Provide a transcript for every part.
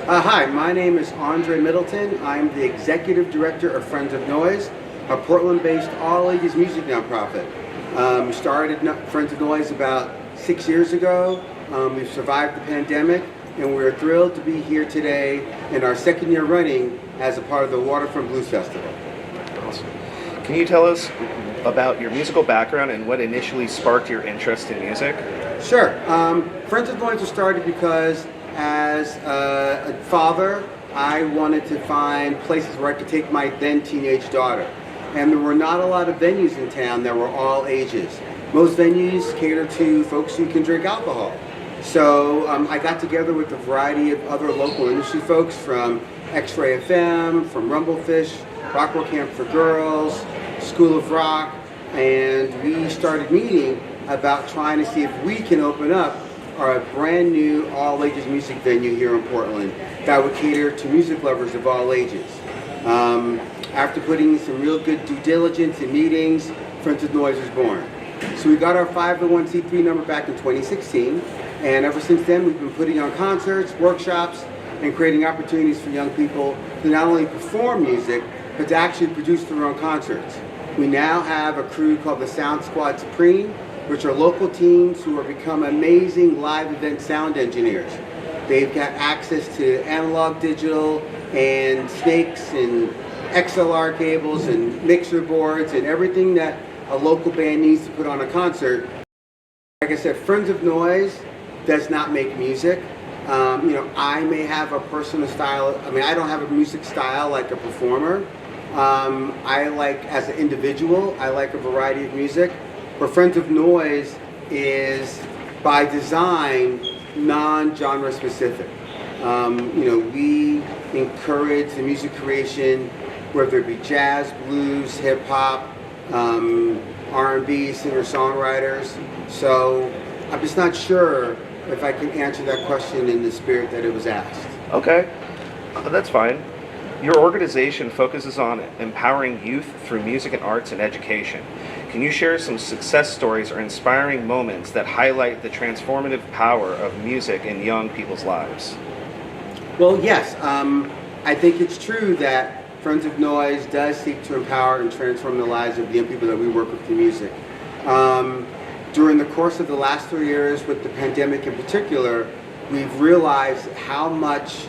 Hi, my name is André Middleton. I'm the Executive Director of Friends of Noise, a Portland-based all-ages music nonprofit. We started Friends of Noise about 6 years ago. We've survived the pandemic, and we're thrilled to be here today in our second year running as a part of the Waterfront Blues Festival. Awesome. Can you tell us about your musical background and what initially sparked your interest in music? Sure. Friends of Noise was started because as a father, I wanted to find places where I could take my then teenage daughter. And there were not a lot of venues in town that were all ages. Most venues cater to folks who can drink alcohol. So I got together with a variety of other local industry folks from X-Ray FM, from Rumblefish, Rockwell Camp for Girls, School of Rock, and we started meeting about trying to see if we can open up our brand new all-ages music venue here in Portland that would cater to music lovers of all ages. After putting in some real good due diligence and meetings, Friends of Noise was born. So we got our 501c3 number back in 2016, and ever since then we've been putting on concerts, workshops, and creating opportunities for young people to not only perform music, but to actually produce their own concerts. We now have a crew called the Sound Squad Supreme, which are local teams who have become amazing live event sound engineers. They've got access to analog, digital, and snakes, and XLR cables, and mixer boards, and everything that a local band needs to put on a concert. Like I said, Friends of Noise does not make music. I may have a personal style. I don't have a music style like a performer. I like, as an individual, I like a variety of music. But Friends of Noise is, by design, non-genre specific. We encourage the music creation, whether it be jazz, blues, hip hop, R&B, singer-songwriters. So I'm just not sure if I can answer that question in the spirit that it was asked. Okay, that's fine. Your organization focuses on empowering youth through music and arts and education. Can you share some success stories or inspiring moments that highlight the transformative power of music in young people's lives? Well, yes. I think it's true that Friends of Noise does seek to empower and transform the lives of the young people that we work with through music. During the course of the last 3 years, with the pandemic in particular, we've realized how much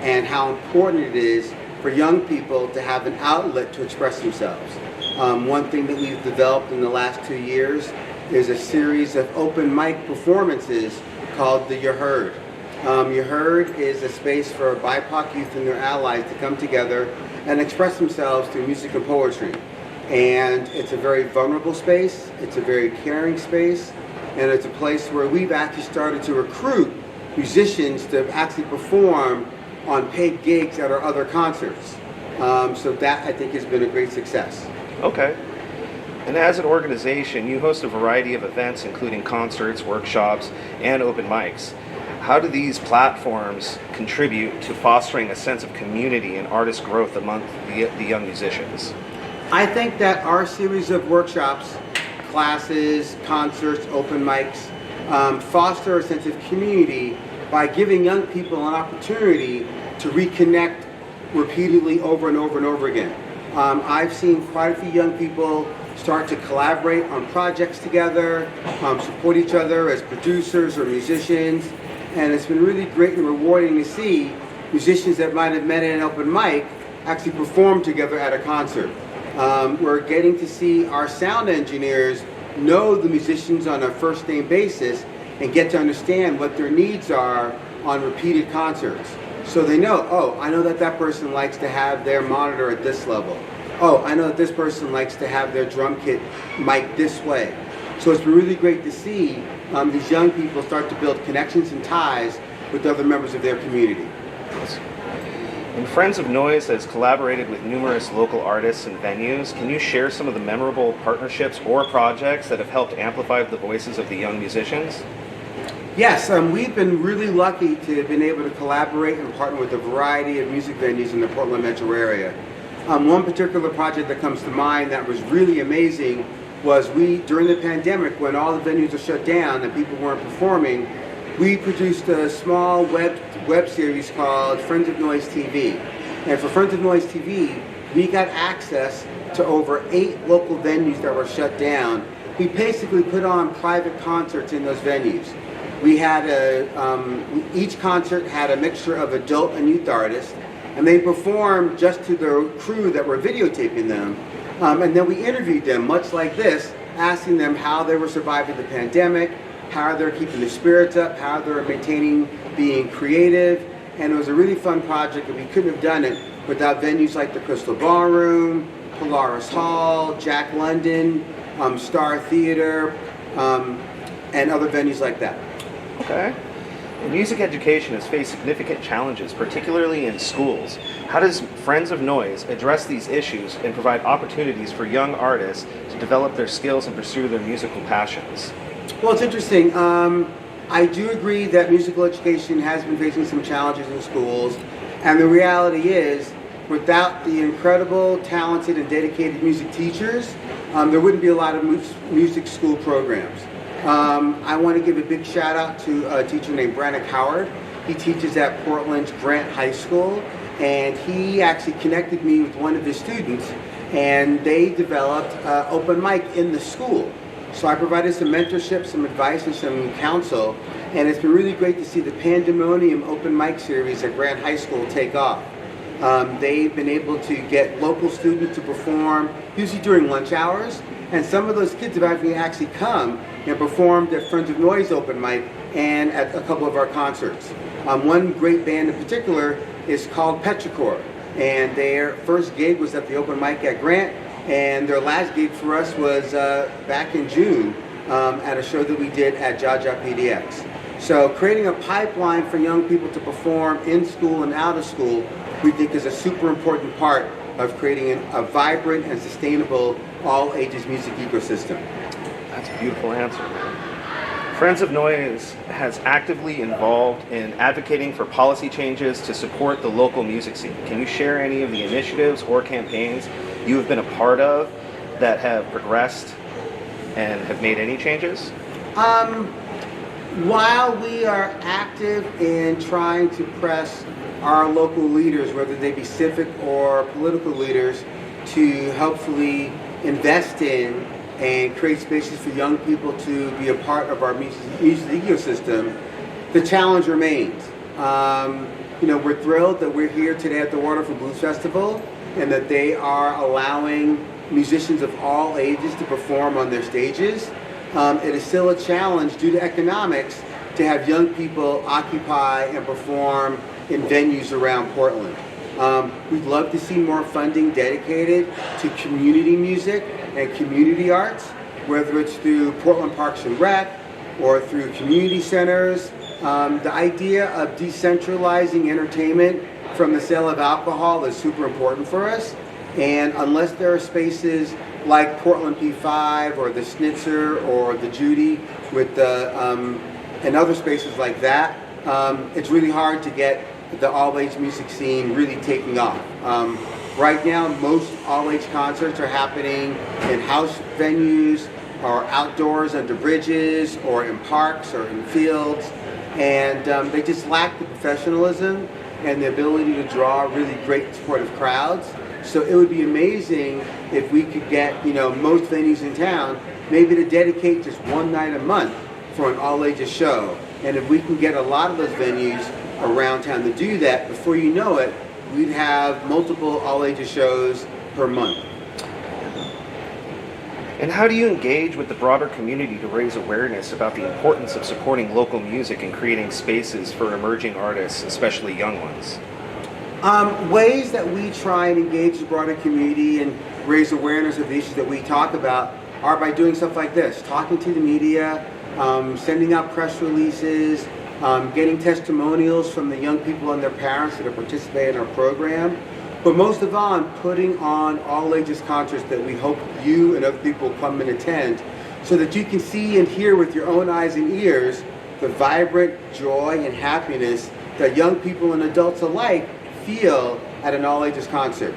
and how important it is for young people to have an outlet to express themselves. One thing that we've developed in the last 2 years is a series of open mic performances called the You Heard. You Heard is a space for BIPOC youth and their allies to come together and express themselves through music and poetry. And it's a very vulnerable space, it's a very caring space, and it's a place where we've actually started to recruit musicians to actually perform on paid gigs at our other concerts. So that, I think, has been a great success. Okay. And as an organization, you host a variety of events, including concerts, workshops, and open mics. How do these platforms contribute to fostering a sense of community and artist growth among the young musicians? I think that our series of workshops, classes, concerts, open mics, foster a sense of community by giving young people an opportunity to reconnect repeatedly over and over and over again. I've seen quite a few young people start to collaborate on projects together, support each other as producers or musicians, and it's been really great and rewarding to see musicians that might have met at an open mic actually perform together at a concert. We're getting to see our sound engineers know the musicians on a first name basis and get to understand what their needs are on repeated concerts. So they know, oh, I know that that person likes to have their monitor at this level. Oh, I know that this person likes to have their drum kit mic'd this way. So it's been really great to see these young people start to build connections and ties with other members of their community. And Friends of Noise has collaborated with numerous local artists and venues. Can you share some of the memorable partnerships or projects that have helped amplify the voices of the young musicians? Yes, we've been really lucky to have been able to collaborate and partner with a variety of music venues in the Portland metro area. One particular project that comes to mind that was really amazing was during the pandemic, when all the venues were shut down and people weren't performing, we produced a small web series called Friends of Noise TV. And for Friends of Noise TV, we got access to over 8 local venues that were shut down. We basically put on private concerts in those venues. We had each concert had a mixture of adult and youth artists, and they performed just to the crew that were videotaping them. And then we interviewed them, much like this, asking them how they were surviving the pandemic, how they're keeping their spirits up, how they're maintaining being creative. And it was a really fun project, and we couldn't have done it without venues like the Crystal Ballroom, Polaris Hall, Jack London, Star Theater, and other venues like that. Okay. Well, music education has faced significant challenges, particularly in schools. How does Friends of Noise address these issues and provide opportunities for young artists to develop their skills and pursue their musical passions? Well, it's interesting. I do agree that musical education has been facing some challenges in schools, and the reality is, without the incredible, talented, and dedicated music teachers, there wouldn't be a lot of music school programs. I want to give a big shout out to a teacher named Brannick Howard. He teaches at Portland's Grant High School, and he actually connected me with one of his students, and they developed open mic in the school. So I provided some mentorship, some advice, and some counsel, and it's been really great to see the Pandemonium open mic series at Grant High School take off. They've been able to get local students to perform, usually during lunch hours, and some of those kids have actually come and performed at Friends of Noise open mic and at a couple of our concerts. One great band in particular is called Petrichor, and their first gig was at the open mic at Grant, and their last gig for us was back in June at a show that we did at Jaja PDX. So creating a pipeline for young people to perform in school and out of school, we think is a super important part of creating a vibrant and sustainable all-ages music ecosystem. That's a beautiful answer. Friends of Noise has actively involved in advocating for policy changes to support the local music scene. Can you share any of the initiatives or campaigns you have been a part of that have progressed and have made any changes? While we are active in trying to press our local leaders, whether they be civic or political leaders, to helpfully invest in and create spaces for young people to be a part of our music ecosystem, the challenge remains. We're thrilled that we're here today at the Waterfront Blues Festival and that they are allowing musicians of all ages to perform on their stages. It is still a challenge due to economics to have young people occupy and perform in venues around Portland. We'd love to see more funding dedicated to community music and community arts, whether it's through Portland Parks and Rec or through community centers. The idea of decentralizing entertainment from the sale of alcohol is super important for us. And unless there are spaces like Portland P5 or the Schnitzer or the Judy with the and other spaces like that, it's really hard to get the all-age music scene really taking off. Right now, most all-age concerts are happening in house venues or outdoors under bridges or in parks or in fields, and they just lack the professionalism and the ability to draw really great supportive crowds. So it would be amazing if we could get, most venues in town maybe to dedicate just one night a month for an all-ages show. And if we can get a lot of those venues around town to do that, before you know it, we'd have multiple all-ages shows per month. And how do you engage with the broader community to raise awareness about the importance of supporting local music and creating spaces for emerging artists, especially young ones? Ways that we try and engage the broader community and raise awareness of the issues that we talk about are by doing stuff like this, talking to the media, sending out press releases, getting testimonials from the young people and their parents that are participating in our program. But most of all, putting on all-ages concerts that we hope you and other people come and attend so that you can see and hear with your own eyes and ears the vibrant joy and happiness that young people and adults alike feel at an all-ages concert.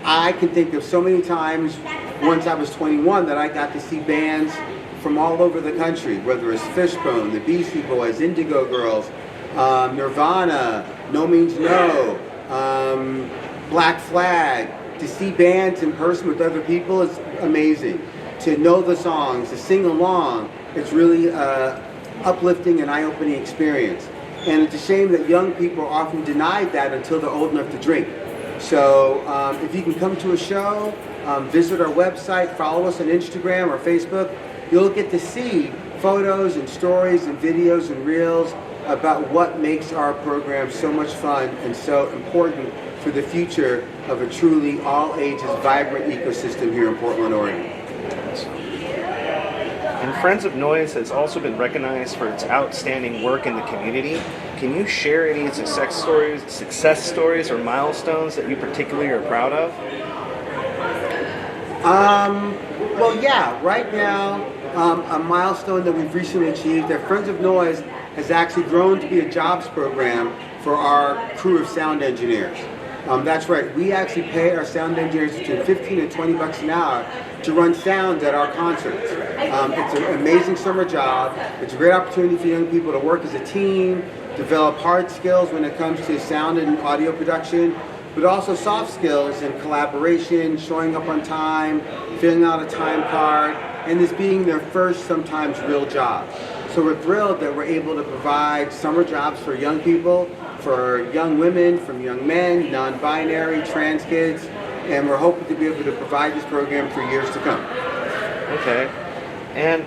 I can think of so many times once I was 21 that I got to see bands from all over the country, whether it's Fishbone, the Beastie Boys, Indigo Girls, Nirvana, No Means No, Black Flag. To see bands in person with other people is amazing. To know the songs, to sing along, it's really uplifting and eye-opening experience. And it's a shame that young people are often denied that until they're old enough to drink. So if you can come to a show, visit our website, follow us on Instagram or Facebook, you'll get to see photos and stories and videos and reels about what makes our program so much fun and so important for the future of a truly all-ages, vibrant ecosystem here in Portland, Oregon. And Friends of Noise has also been recognized for its outstanding work in the community. Can you share any success stories or milestones that you particularly are proud of? Well, yeah, right now, a milestone that we've recently achieved, that Friends of Noise has actually grown to be a jobs program for our crew of sound engineers. That's right, we actually pay our sound engineers between 15 and 20 bucks an hour to run sounds at our concerts. It's an amazing summer job. It's a great opportunity for young people to work as a team, develop hard skills when it comes to sound and audio production, but also soft skills in collaboration, showing up on time, filling out a time card, and this being their first, sometimes real job. So we're thrilled that we're able to provide summer jobs for young people, for young women, from young men, non-binary, trans kids, and we're hoping to be able to provide this program for years to come. Okay. And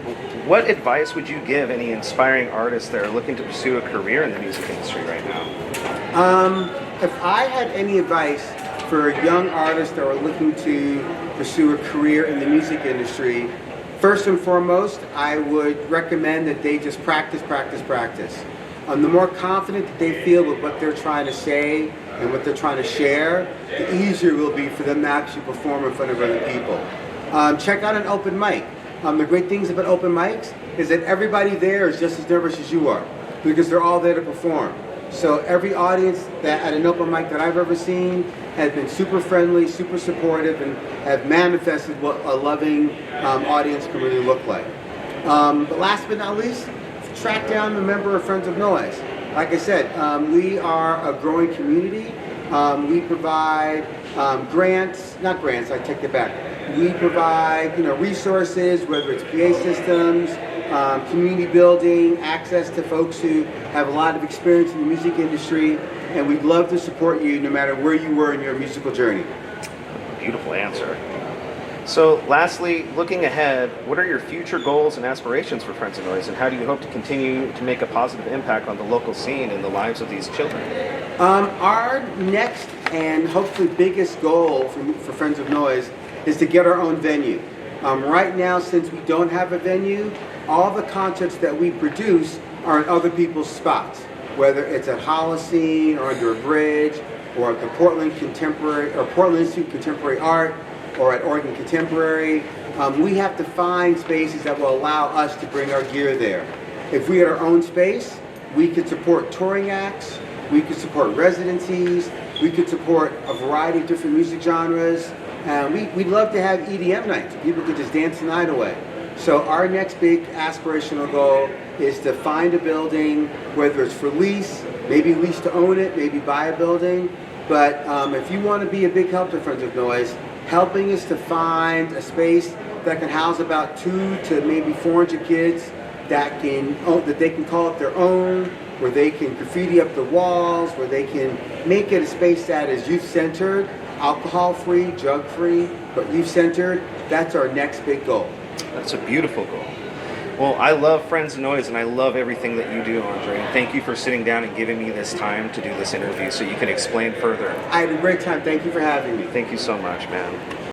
what advice would you give any inspiring artists that are looking to pursue a career in the music industry right now? If I had any advice for young artists that are looking to pursue a career in the music industry, first and foremost, I would recommend that they just practice. The more confident that they feel with what they're trying to say and what they're trying to share, the easier it will be for them to actually perform in front of other people. Check out an open mic. The great things about open mics is that everybody there is just as nervous as you are because they're all there to perform. So every audience that at an open mic that I've ever seen has been super friendly, super supportive, and have manifested what a loving audience can really look like. But last but not least, track down a member of Friends of Noise. Like I said, we are a growing community. We provide not grants, I take it back. We provide resources, whether it's PA systems, community building, access to folks who have a lot of experience in the music industry, and we'd love to support you no matter where you were in your musical journey. Beautiful answer. So lastly, looking ahead, what are your future goals and aspirations for Friends of Noise, and how do you hope to continue to make a positive impact on the local scene and the lives of these children? Our next and hopefully biggest goal for Friends of Noise is to get our own venue. Right now, since we don't have a venue, all the concerts that we produce are in other people's spots, whether it's at Holocene or under a bridge or at the Portland Institute of Contemporary Art or at Oregon Contemporary. We have to find spaces that will allow us to bring our gear there. If we had our own space, we could support touring acts, we could support residencies, we could support a variety of different music genres. We'd love to have EDM nights. People could just dance the night away. So our next big aspirational goal is to find a building, whether it's for lease, maybe lease to own it, maybe buy a building. But if you want to be a big help to Friends of Noise, helping us to find a space that can house about 200 to maybe 400 kids that they can call it their own, where they can graffiti up the walls, where they can make it a space that is youth-centered, alcohol-free, drug-free, but youth-centered. That's our next big goal. That's a beautiful goal. Well, I love Friends of Noise, and I love everything that you do, Andre. And thank you for sitting down and giving me this time to do this interview so you can explain further. I had a great time. Thank you for having me. Thank you so much, man.